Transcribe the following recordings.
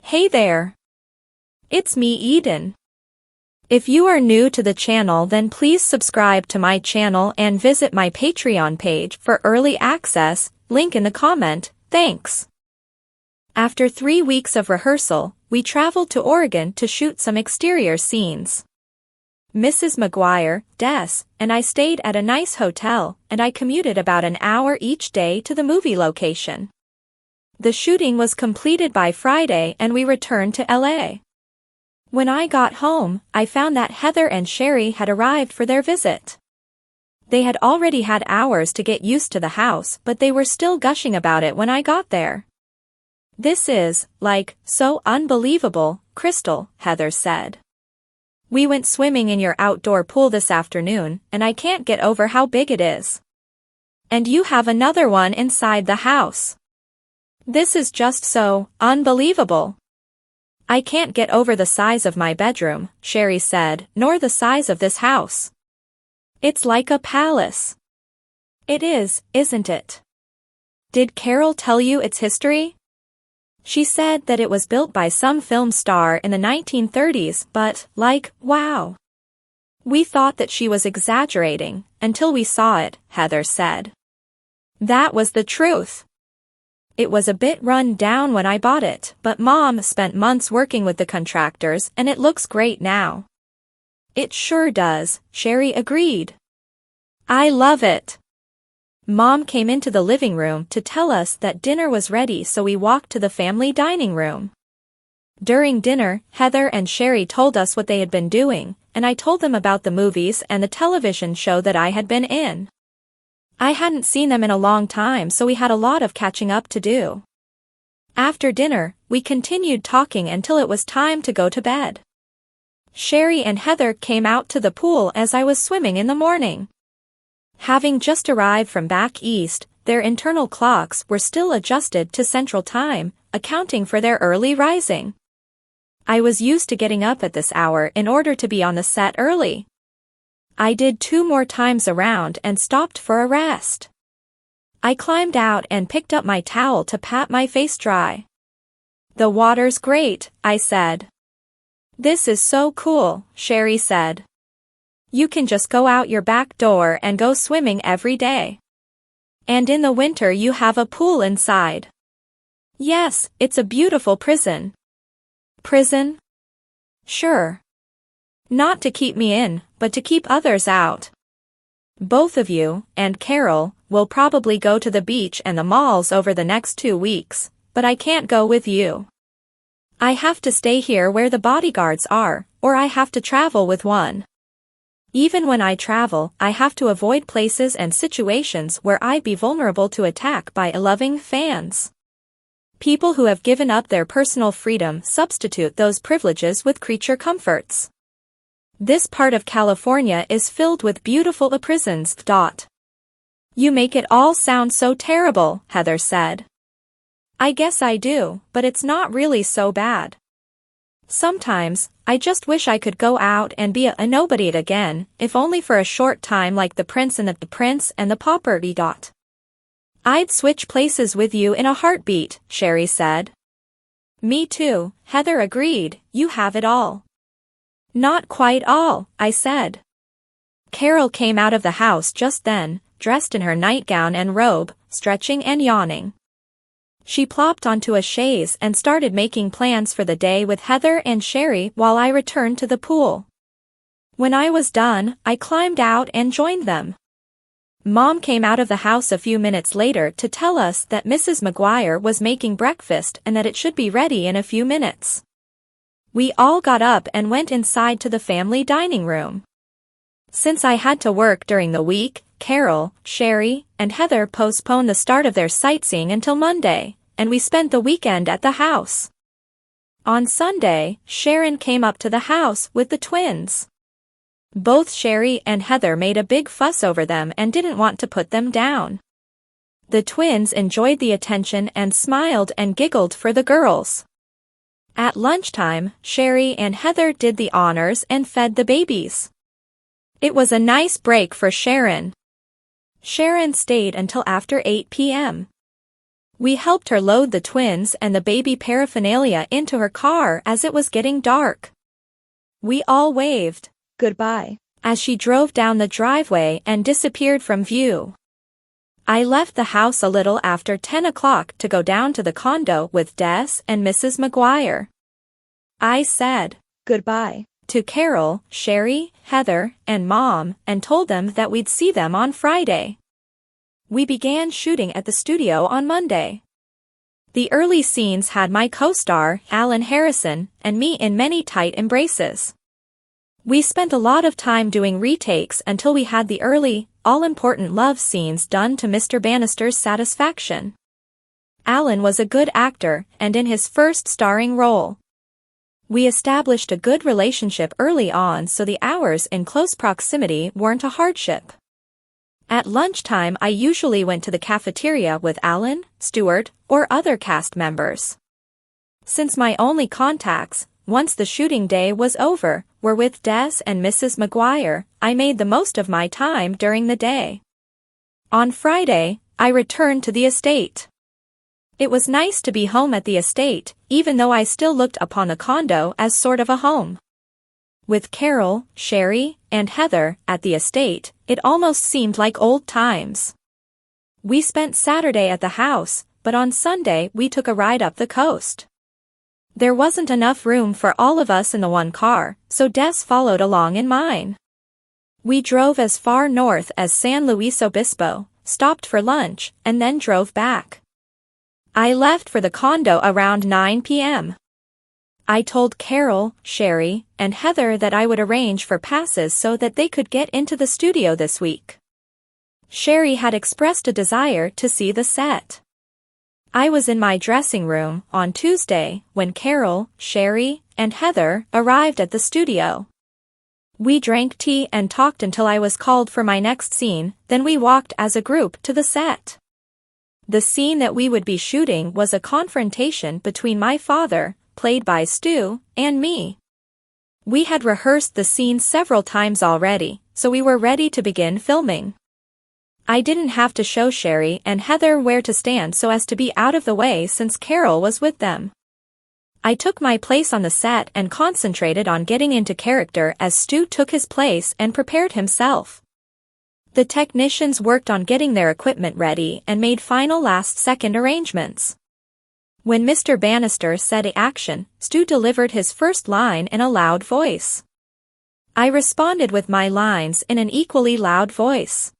Hey there. It's me, Eden. If you are new to the channel, then please subscribe to my channel and visit my Patreon page for early access, link in the comment, thanks. After 3 weeks of rehearsal, we traveled to Oregon to shoot some exterior scenes. Mrs. McGuire, Des, and I stayed at a nice hotel, and I commuted about an hour each day to the movie location. The shooting was completed by Friday and we returned to LA. When I got home, I found that Heather and Sherry had arrived for their visit. They had already had hours to get used to the house, but they were still gushing about it when I got there. "This is, so unbelievable, Crystal," Heather said. "We went swimming in your outdoor pool this afternoon, and I can't get over how big it is. And you have another one inside the house. This is just so unbelievable." "I can't get over the size of my bedroom," Sherry said, "nor the size of this house. It's like a palace." "It is, isn't it? Did Carol tell you its history?" "She said that it was built by some film star in the 1930s, but, wow. We thought that she was exaggerating, until we saw it," Heather said. "That was the truth. It was a bit run down when I bought it, but Mom spent months working with the contractors and it looks great now." "It sure does," Sherry agreed. "I love it." Mom came into the living room to tell us that dinner was ready, so we walked to the family dining room. During dinner, Heather and Sherry told us what they had been doing, and I told them about the movies and the television show that I had been in. I hadn't seen them in a long time, so we had a lot of catching up to do. After dinner, we continued talking until it was time to go to bed. Sherry and Heather came out to the pool as I was swimming in the morning. Having just arrived from back east, their internal clocks were still adjusted to Central Time, accounting for their early rising. I was used to getting up at this hour in order to be on the set early. I did 2 more times around and stopped for a rest. I climbed out and picked up my towel to pat my face dry. "The water's great," I said. "This is so cool," Sherry said. "You can just go out your back door and go swimming every day. And in the winter you have a pool inside." "Yes, it's a beautiful prison." "Prison?" "Sure. Not to keep me in, but to keep others out. Both of you, and Carol, will probably go to the beach and the malls over the next 2 weeks, but I can't go with you. I have to stay here where the bodyguards are, or I have to travel with one. Even when I travel, I have to avoid places and situations where I'd be vulnerable to attack by loving fans. People who have given up their personal freedom substitute those privileges with creature comforts. This part of California is filled with beautiful prisons. You make it all sound so terrible," Heather said. "I guess I do, but it's not really so bad. Sometimes, I just wish I could go out and be a nobody again, if only for a short time, like the Prince and the Pauper. I'd switch places with you in a heartbeat," Sherry said. "Me too," Heather agreed. "You have it all." "Not quite all," I said. Carol came out of the house just then, dressed in her nightgown and robe, stretching and yawning. She plopped onto a chaise and started making plans for the day with Heather and Sherry while I returned to the pool. When I was done, I climbed out and joined them. Mom came out of the house a few minutes later to tell us that Mrs. McGuire was making breakfast and that it should be ready in a few minutes. We all got up and went inside to the family dining room. Since I had to work during the week, Carol, Sherry, and Heather postponed the start of their sightseeing until Monday, and we spent the weekend at the house. On Sunday, Sharon came up to the house with the twins. Both Sherry and Heather made a big fuss over them and didn't want to put them down. The twins enjoyed the attention and smiled and giggled for the girls. At lunchtime, Sherry and Heather did the honors and fed the babies. It was a nice break for Sharon. Sharon stayed until after 8 p.m. We helped her load the twins and the baby paraphernalia into her car as it was getting dark. We all waved goodbye as she drove down the driveway and disappeared from view. I left the house a little after 10 o'clock to go down to the condo with Des and Mrs. McGuire. I said goodbye to Carol, Sherry, Heather, and Mom and told them that we'd see them on Friday. We began shooting at the studio on Monday. The early scenes had my co-star, Alan Harrison, and me in many tight embraces. We spent a lot of time doing retakes until we had the early, all-important love scenes done to Mr. Bannister's satisfaction. Alan was a good actor and in his first starring role. We established a good relationship early on, so the hours in close proximity weren't a hardship. At lunchtime I usually went to the cafeteria with Alan, Stuart, or other cast members. Since my only contacts, once the shooting day was over, were with Des and Mrs. McGuire, I made the most of my time during the day. On Friday, I returned to the estate. It was nice to be home at the estate, even though I still looked upon the condo as sort of a home. With Carol, Sherry, and Heather at the estate, it almost seemed like old times. We spent Saturday at the house, but on Sunday we took a ride up the coast. There wasn't enough room for all of us in the one car, so Des followed along in mine. We drove as far north as San Luis Obispo, stopped for lunch, and then drove back. I left for the condo around 9 p.m. I told Carol, Sherry, and Heather that I would arrange for passes so that they could get into the studio this week. Sherry had expressed a desire to see the set. I was in my dressing room on Tuesday when Carol, Sherry, and Heather arrived at the studio. We drank tea and talked until I was called for my next scene, then we walked as a group to the set. The scene that we would be shooting was a confrontation between my father, played by Stu, and me. We had rehearsed the scene several times already, so we were ready to begin filming. I didn't have to show Sherry and Heather where to stand so as to be out of the way since Carol was with them. I took my place on the set and concentrated on getting into character as Stu took his place and prepared himself. The technicians worked on getting their equipment ready and made final last-second arrangements. When Mr. Bannister said action, Stu delivered his first line in a loud voice. I responded with my lines in an equally loud voice.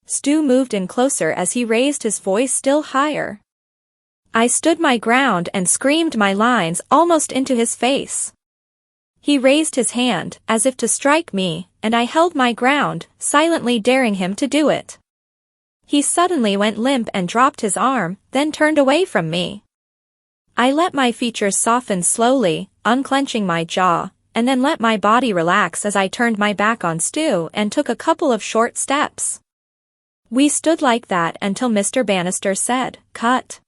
Stu moved in closer as he raised his voice still higher. I stood my ground and screamed my lines almost into his face. He raised his hand as if to strike me, and I held my ground, silently daring him to do it. He suddenly went limp and dropped his arm, then turned away from me. I let my features soften slowly, unclenching my jaw, and then let my body relax as I turned my back on Stu and took a couple of short steps. We stood like that until Mr. Bannister said, "Cut."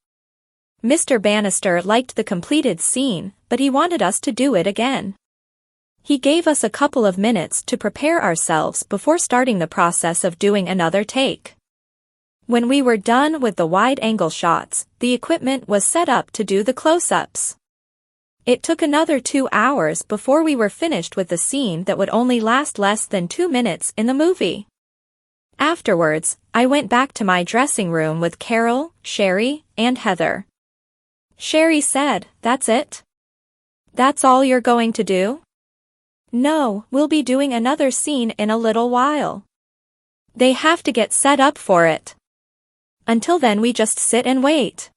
Mr. Bannister liked the completed scene, but he wanted us to do it again. He gave us a couple of minutes to prepare ourselves before starting the process of doing another take. When we were done with the wide-angle shots, the equipment was set up to do the close-ups. It took another 2 hours before we were finished with the scene that would only last less than 2 minutes in the movie. Afterwards, I went back to my dressing room with Carol, Sherry, and Heather. Sherry said, "That's it? That's all you're going to do?" "No, we'll be doing another scene in a little while. They have to get set up for it. Until then we just sit and wait."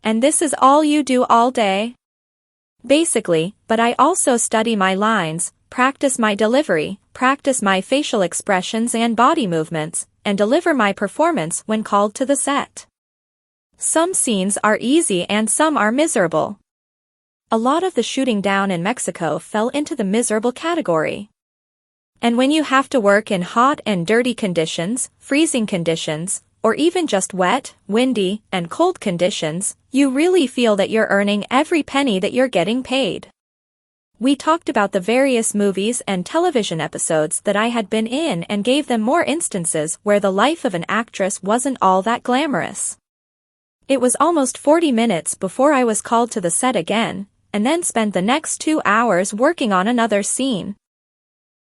"And this is all you do all day?" "Basically, but I also study my lines, practice my delivery, practice my facial expressions and body movements, and deliver my performance when called to the set. Some scenes are easy and some are miserable. A lot of the shooting down in Mexico fell into the miserable category. And when you have to work in hot and dirty conditions, freezing conditions, or even just wet, windy, and cold conditions, you really feel that you're earning every penny that you're getting paid. We talked about the various movies and television episodes that I had been in and gave them more instances where the life of an actress wasn't all that glamorous. It was almost 40 minutes before I was called to the set again, and then spent the next 2 hours working on another scene.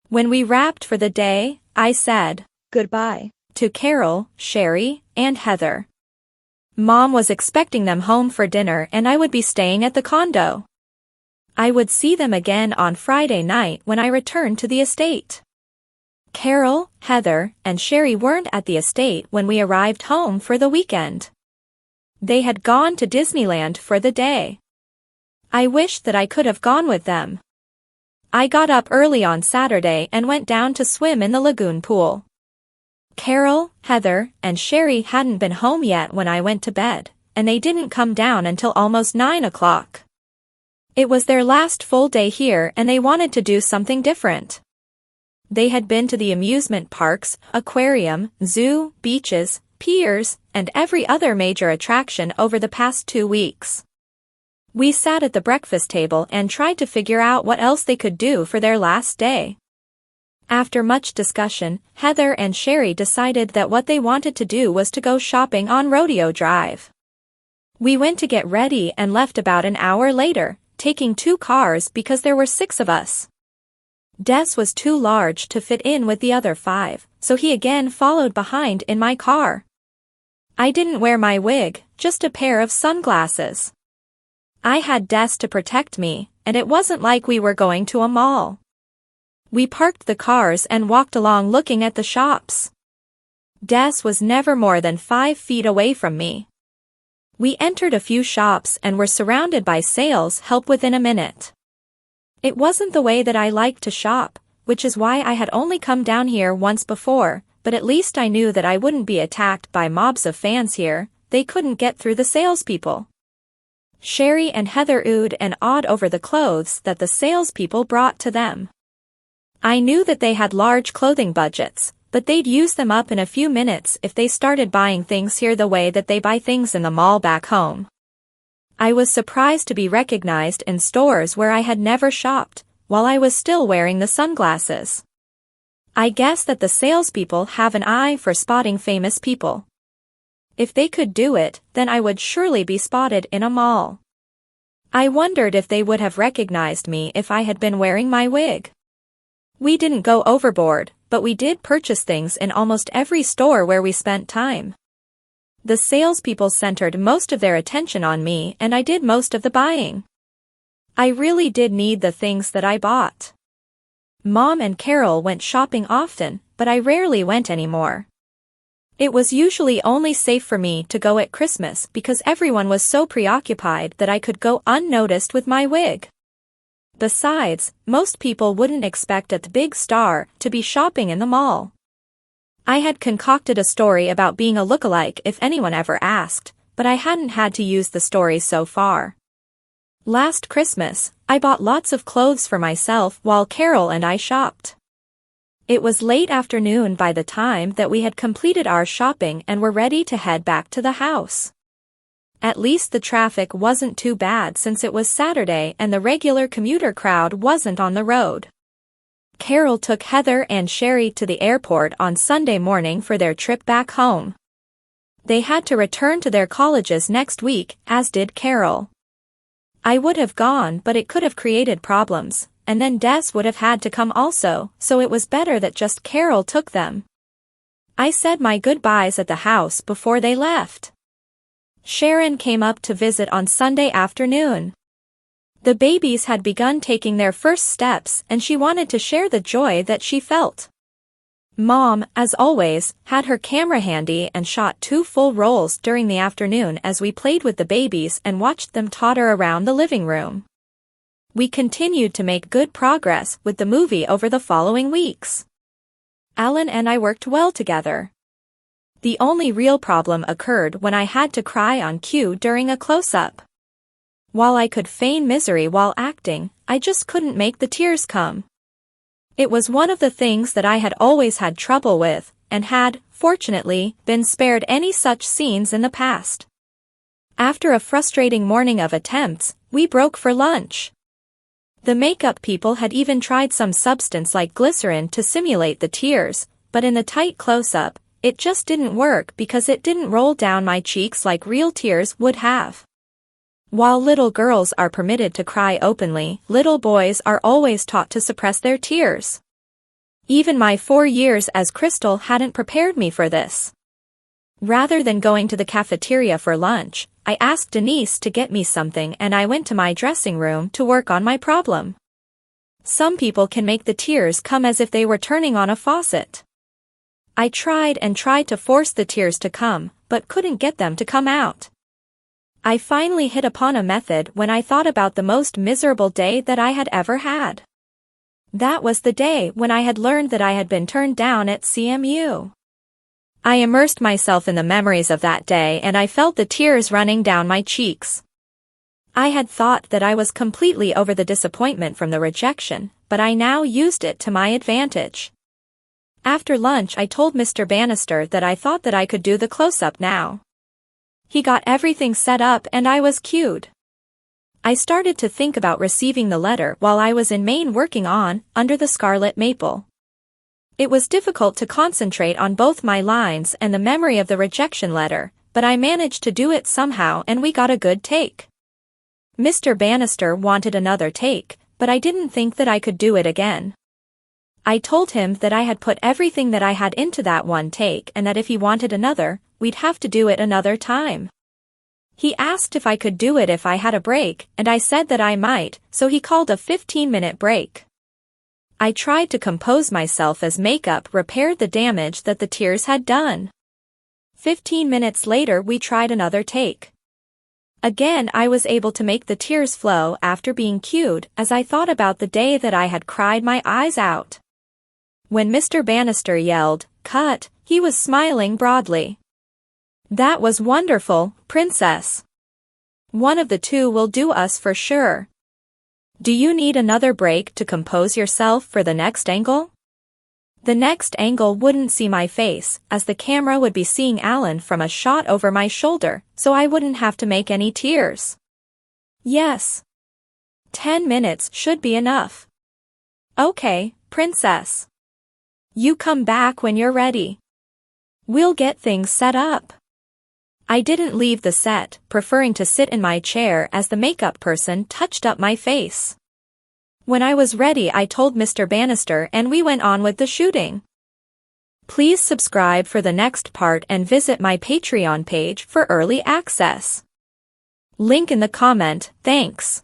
When we wrapped for the day, I said goodbye to Carol, Sherry, and Heather. Mom was expecting them home for dinner and I would be staying at the condo. I would see them again on Friday night when I returned to the estate. Carol, Heather, and Sherry weren't at the estate when we arrived home for the weekend. They had gone to Disneyland for the day. I wished that I could have gone with them. I got up early on Saturday and went down to swim in the lagoon pool. Carol, Heather, and Sherry hadn't been home yet when I went to bed, and they didn't come down until almost 9 o'clock. It was their last full day here and they wanted to do something different. They had been to the amusement parks, aquarium, zoo, beaches, piers, and every other major attraction over the past 2 weeks. We sat at the breakfast table and tried to figure out what else they could do for their last day. After much discussion, Heather and Sherry decided that what they wanted to do was to go shopping on Rodeo Drive. We went to get ready and left about an hour later, taking 2 cars because there were 6 of us. Des was too large to fit in with the other 5, so he again followed behind in my car. I didn't wear my wig, just a pair of sunglasses. I had Des to protect me, and it wasn't like we were going to a mall. We parked the cars and walked along looking at the shops. Des was never more than 5 feet away from me. We entered a few shops and were surrounded by sales help within a minute. It wasn't the way that I liked to shop, which is why I had only come down here once before, but at least I knew that I wouldn't be attacked by mobs of fans here. They couldn't get through the salespeople. Sherry and Heather oohed and awed over the clothes that the salespeople brought to them. I knew that they had large clothing budgets, but they'd use them up in a few minutes if they started buying things here the way that they buy things in the mall back home. I was surprised to be recognized in stores where I had never shopped, while I was still wearing the sunglasses. I guess that the salespeople have an eye for spotting famous people. If they could do it, then I would surely be spotted in a mall. I wondered if they would have recognized me if I had been wearing my wig. We didn't go overboard, but we did purchase things in almost every store where we spent time. The salespeople centered most of their attention on me and I did most of the buying. I really did need the things that I bought. Mom and Carol went shopping often, but I rarely went anymore. It was usually only safe for me to go at Christmas because everyone was so preoccupied that I could go unnoticed with my wig. Besides, most people wouldn't expect a big star to be shopping in the mall. I had concocted a story about being a lookalike if anyone ever asked, but I hadn't had to use the story so far. Last Christmas, I bought lots of clothes for myself while Carol and I shopped. It was late afternoon by the time that we had completed our shopping and were ready to head back to the house. At least the traffic wasn't too bad since it was Saturday and the regular commuter crowd wasn't on the road. Carol took Heather and Sherry to the airport on Sunday morning for their trip back home. They had to return to their colleges next week, as did Carol. I would have gone, but it could have created problems, and then Des would have had to come also, so it was better that just Carol took them. I said my goodbyes at the house before they left. Sharon came up to visit on Sunday afternoon. The babies had begun taking their first steps and she wanted to share the joy that she felt. Mom, as always, had her camera handy and shot 2 full rolls during the afternoon as we played with the babies and watched them totter around the living room. We continued to make good progress with the movie over the following weeks. Alan and I worked well together. The only real problem occurred when I had to cry on cue during a close-up. While I could feign misery while acting, I just couldn't make the tears come. It was one of the things that I had always had trouble with, and had, fortunately, been spared any such scenes in the past. After a frustrating morning of attempts, we broke for lunch. The makeup people had even tried some substance like glycerin to simulate the tears, but in the tight close-up, it just didn't work because it didn't roll down my cheeks like real tears would have. While little girls are permitted to cry openly, little boys are always taught to suppress their tears. Even my 4 years as Crystal hadn't prepared me for this. Rather than going to the cafeteria for lunch, I asked Denise to get me something and I went to my dressing room to work on my problem. Some people can make the tears come as if they were turning on a faucet. I tried and tried to force the tears to come, but couldn't get them to come out. I finally hit upon a method when I thought about the most miserable day that I had ever had. That was the day when I had learned that I had been turned down at CMU. I immersed myself in the memories of that day and I felt the tears running down my cheeks. I had thought that I was completely over the disappointment from the rejection, but I now used it to my advantage. After lunch I told Mr. Bannister that I thought that I could do the close-up now. He got everything set up and I was cued. I started to think about receiving the letter while I was in Maine working on Under the Scarlet Maple. It was difficult to concentrate on both my lines and the memory of the rejection letter, but I managed to do it somehow and we got a good take. Mr. Bannister wanted another take, but I didn't think that I could do it again. I told him that I had put everything that I had into that one take and that if he wanted another, we'd have to do it another time. He asked if I could do it if I had a break, and I said that I might, so he called a 15-minute break. I tried to compose myself as makeup repaired the damage that the tears had done. 15 minutes later we tried another take. Again I was able to make the tears flow after being cued as I thought about the day that I had cried my eyes out. When Mr. Bannister yelled, "Cut," he was smiling broadly. "That was wonderful, Princess. One of the two will do us for sure. Do you need another break to compose yourself for the next angle?" The next angle wouldn't see my face, as the camera would be seeing Alan from a shot over my shoulder, so I wouldn't have to make any tears. Yes. 10 minutes should be enough. Okay, Princess. You come back when you're ready. We'll get things set up. I didn't leave the set, preferring to sit in my chair as the makeup person touched up my face. When I was ready I told Mr. Bannister and we went on with the shooting. Please subscribe for the next part and visit my Patreon page for early access. Link in the comment, thanks.